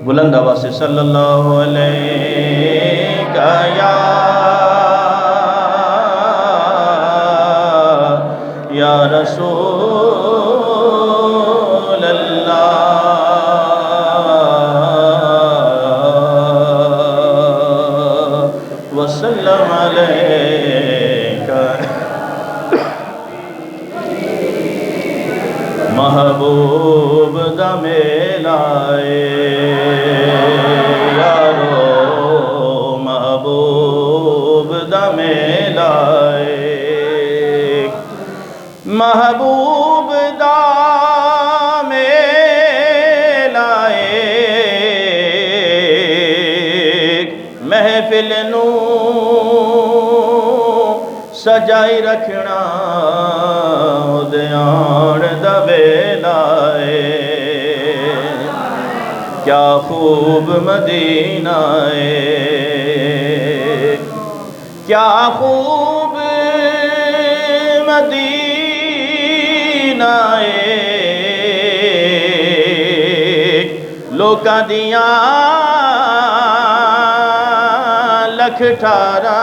بلند آواز سے صلی اللہ علیہ یا رسول اللہ وسلم علیک محبوب دم لائے یارو محبوب دم لائے محبوب دم لائے محفل نو سجائی رکھنا دیان دبے لائے کیا خوب مدینہ ہے کیا خوب مدینہ ہے لوکاں دیاں لکھ ٹھارا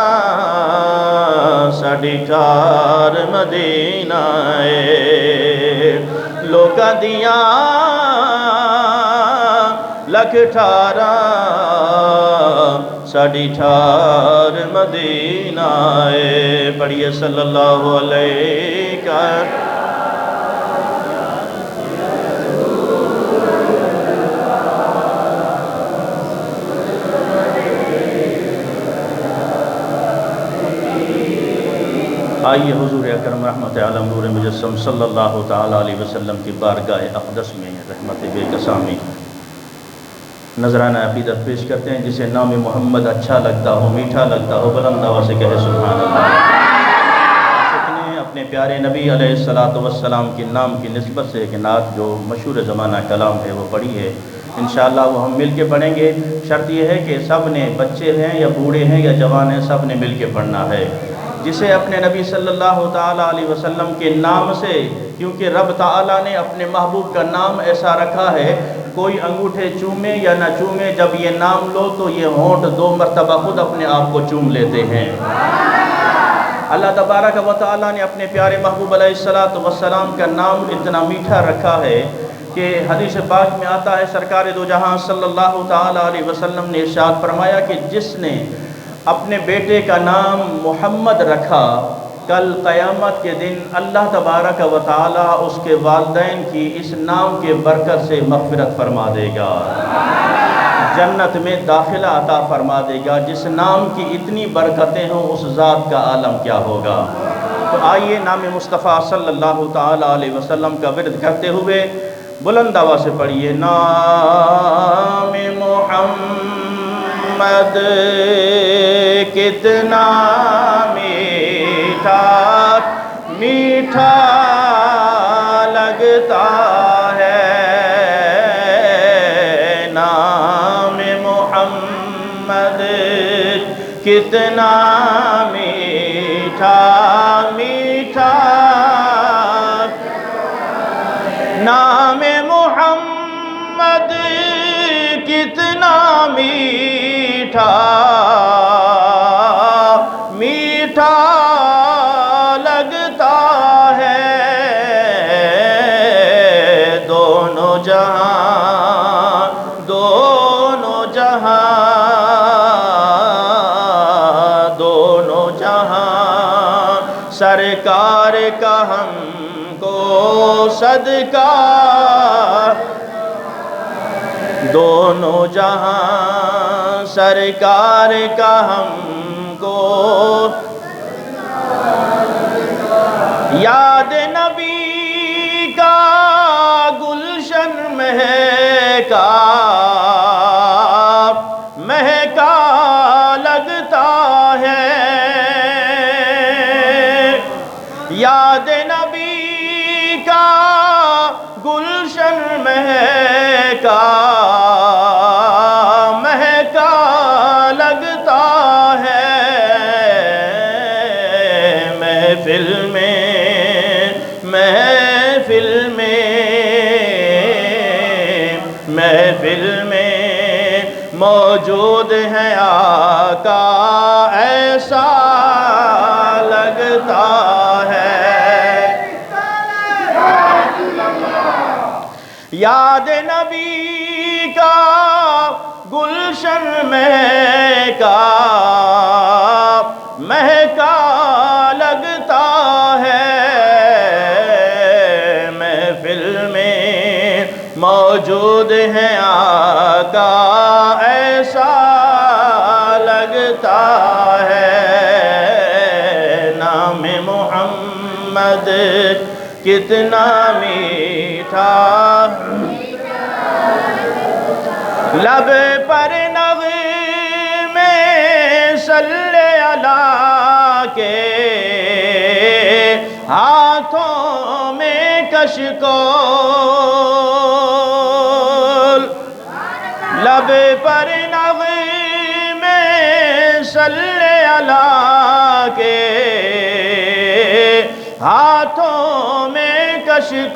ساڑھی ٹھار مدینہ ہے لوکاں دیاں لکھ ٹھارا ساڑھی ٹھار مدینہ ہے پڑھیے صلی اللہ علیہ آئیے حضور اکرم رحمت عالم نور مجسم صلی اللہ تعالیٰ علیہ وسلم کی بارگاہ اقدس میں رحمت بے قسامی نذرانہ عقیدت پیش کرتے ہیں جسے نام محمد اچھا لگتا ہو میٹھا لگتا ہو بلند آواز سے کہے سبحان اللہ سکنے اپنے پیارے نبی علیہ السلام کی نام کی نسبت سے ایک نعت جو مشہور زمانہ کلام ہے وہ پڑھی ہے انشاءاللہ وہ ہم مل کے پڑھیں گے شرط یہ ہے کہ سب نے بچے ہیں یا بوڑھے ہیں یا جوان ہیں سب نے مل کے پڑھنا ہے جسے اپنے نبی صلی اللہ تعالیٰ علیہ وسلم کے نام سے کیونکہ رب تعالیٰ نے اپنے محبوب کا نام ایسا رکھا ہے کوئی انگوٹھے چومے یا نہ چومے جب یہ نام لو تو یہ ہونٹ 2 مرتبہ خود اپنے آپ کو چوم لیتے ہیں اللہ تبارک و تعالیٰ نے اپنے پیارے محبوب علیہ السلام کا نام اتنا میٹھا رکھا ہے کہ حدیث پاک میں آتا ہے سرکار دو جہاں صلی اللہ تعالیٰ علیہ وسلم نے ارشاد فرمایا کہ جس نے اپنے بیٹے کا نام محمد رکھا کل قیامت کے دن اللہ تبارک و تعالیٰ اس کے والدین کی اس نام کے برکت سے مغفرت فرما دے گا جنت میں داخلہ عطا فرما دے گا جس نام کی اتنی برکتیں ہوں اس ذات کا عالم کیا ہوگا تو آئیے نام مصطفیٰ صلی اللہ تعالیٰ علیہ وسلم کا ورد کرتے ہوئے بلند آواز سے پڑھیے نام محمد کتنا میٹھا میٹھا لگتا ہے نام محمد کتنا میٹھا میٹھا نام محمد کتنا میٹھا میٹھا لگتا ہے دونوں جہاں سرکار کا ہم کو صدقہ دونوں جہاں سرکار کا ہم کو یاد نبی کا گلشن مہکا لگتا ہے یاد نبی کا گلشن مہکا لگتا ہے محفل میں موجود ہیں آقا ایسا لگتا ہے۔ یاد نبی کا گلشن مہکا مہکا لگتا ہے، محفل میں موجود ہیں آقا ایسا لگتا ہے۔ نام محمد کتنا میٹھا، لب پر نغمے صلی اللہ کے، ہاتھوں میں کشکول، لب پر نغمے صلی اللہ کے، ہاتھوں میں کشکول،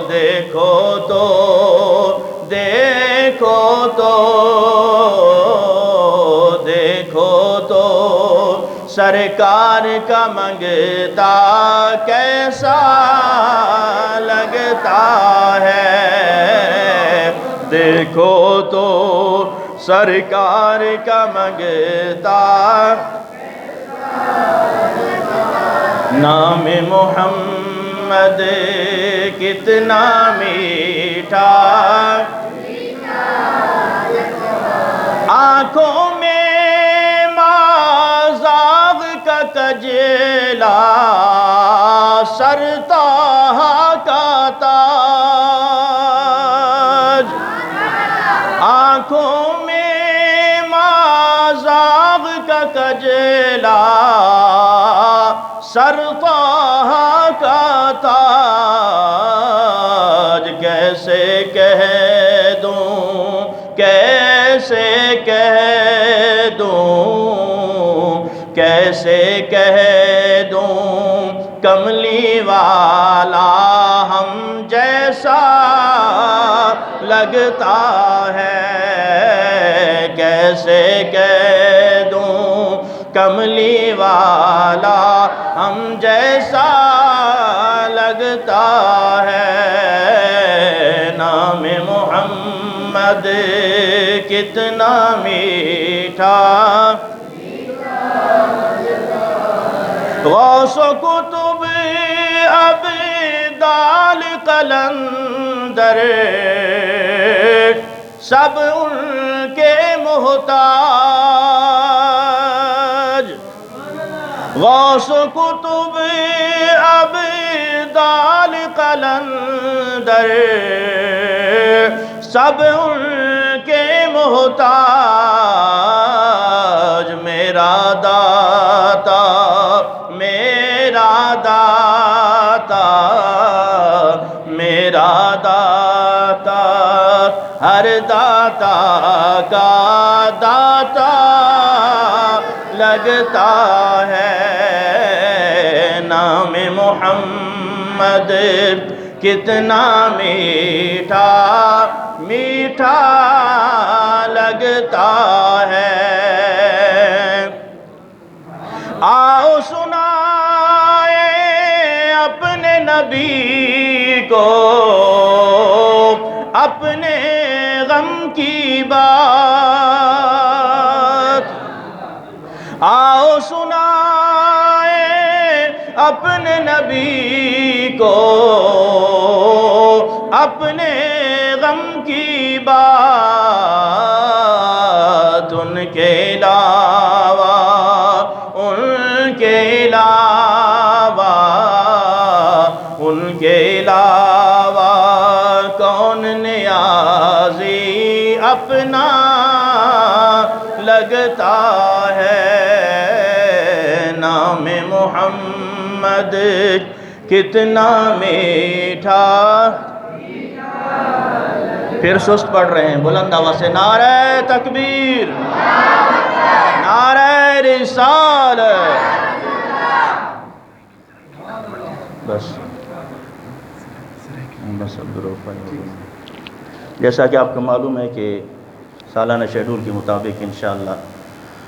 دیکھو تو دیکھو تو دیکھو تو سرکار کا منگتا کیسا لگتا ہے۔ دیکھو تو سرکار کا منگتا، نام محمد کتنا میٹھا، آنکھوں میں مازاغ کا کجلا، سر طٰہٰ کا تاج، آنکھوں میں مازاغ کا کجلا، سر طٰہٰ کا تاج، کیسے کہہ دوں کیسے کہہ دوں کیسے کہہ دوں کملی والا ہم جیسا لگتا ہے، کیسے کہہ دوں کملی والا ہم جیسا لگتا ہے۔ نام محمد کتنا میٹھا، غوث و کتب ابدال قلندر سب ان کے محتاج، غوث و کتب ابدال قلندر سب ان کے محتاج، میرا داتا میرا داتا میرا داتا ہر داتا کا داتا لگتا ہے۔ نام محمد کتنا میٹھا میٹھا لگتا ہے۔ آؤ سنائے اپنے نبی کو اپنے غم کی بات، آؤ سنائے اپنے نبی کو اپنے غم کی بات، ان کے علاوہ ان کے علاوہ ان کے علاوہ کون نیازی اپنا لگتا ہے۔ نام محمد کتنا میٹھا، پھر سست پڑھ رہے ہیں بلند آواز سے، نعرہ تکبیر، نعرہ رسالت، بس عبدالرحمن جیسا کہ آپ کو معلوم ہے کہ سالانہ شیڈول کے مطابق انشاءاللہ